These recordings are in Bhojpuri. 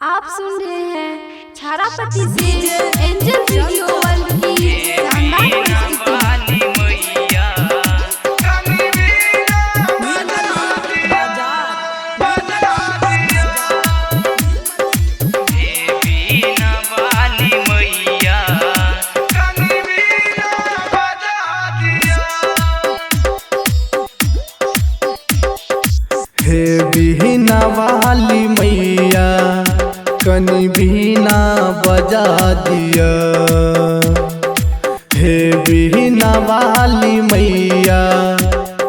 आप सुन रहे हैं छारापति से एंजल वीडियो वर्ल्ड की शानदार हे बीना वाली मैया कनी बीना बजा दिया। हे बीना वाली मैया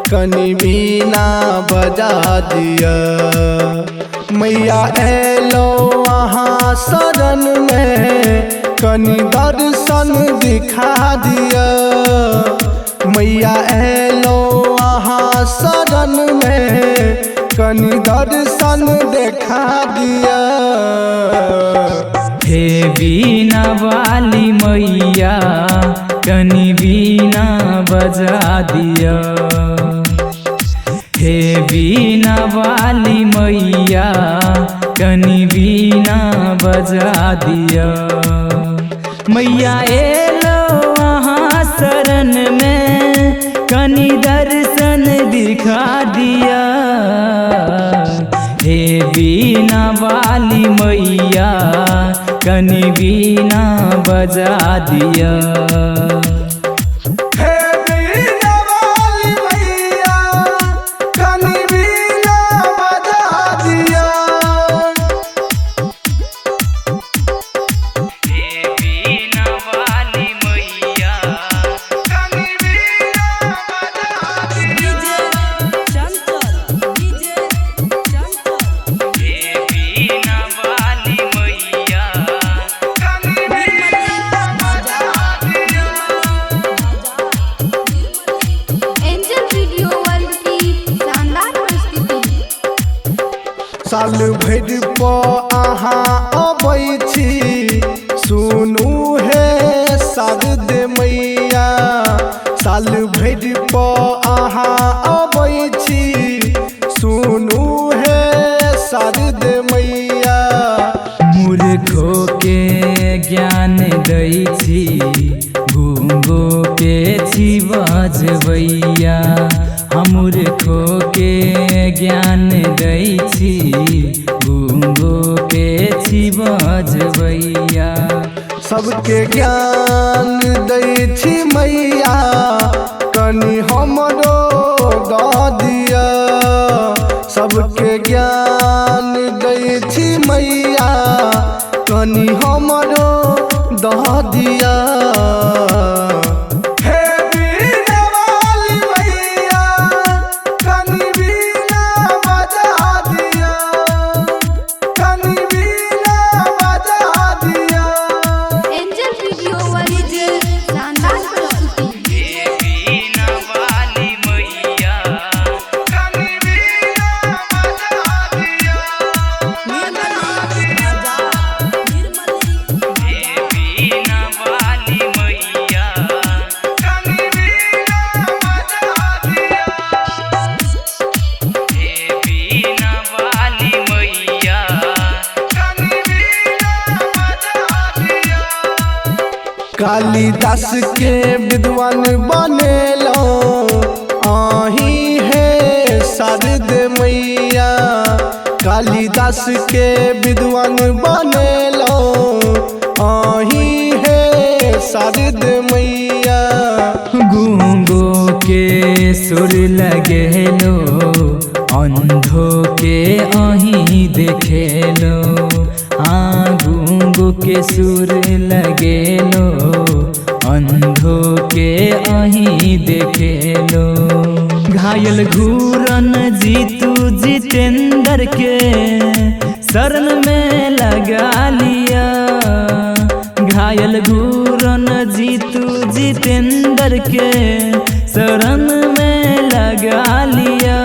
कनी बीना बजा दिया। मैया एलो वहाँ शरण में कनी दर्शन दिखा दिया। मैया एलो वहाँ शरण में कनी दर्शन देखा दिया। हे बीना वाली मैया कनी बीना बजा दिया। हे बीना वाली मैया कनी बीना बजा दिया। मैया एलो वहाँ शरण में कनी दर्शन दिखा दिया। हे बीना वाली मैया कनी बीना बजा दिया। हे बीना वाली मैया कनी बीना बजा दिया। हे बीना वाली मैया कनी बीना बजा दिया। हे बीना वाली मैया कनी बीना बजा दिया। एंजल वीडियो वर्ल्ड की शानदार प्रस्तुति। साल भरि पर अहाँ अबै छी सुनू हे शारद मैया। साल भरि पर अहाँ अबै छी सुनू हे शारद मैया। मूर्खो के ज्ञान दै छी गूंगो के छी बजबैया। हम मूर्खो के ज्ञान दै छी गूंगो के छी बजबैया। सबके ज्ञान दै छी मैया कनी हमरो दऽ दिया। सबके ज्ञान दै छी मैया कनी हमरो दऽ दिया। हे बीना वाली मैया कनी बीना बजा दिया। कनी बीना बजा दिया। एंजल वीडियो वर्ल्ड की शानदार प्रस्तुति। हे बीना वाली मैया कनी बीना बजा दिया। हे बीना वाली मैया कनी बीना बजा दिया। हे बीना वाली मैया कनी बीना बजा दिया। कालिदास के विद्वान बनेलो आही है शारद मैया। कालिदास के विद्वान बनेलो आही है शारद मैया। गूंगो के सुर लगेलो अंधो के अही देखेलो। हाँ गूंगो के सुर लगेलो अंधो के अही देखेलो। घायल घूरन जीतू जितेंद्र के शरण में लगा लिया। घायल घूरन जीतू जितेंद्र के शरण में लगा लिया।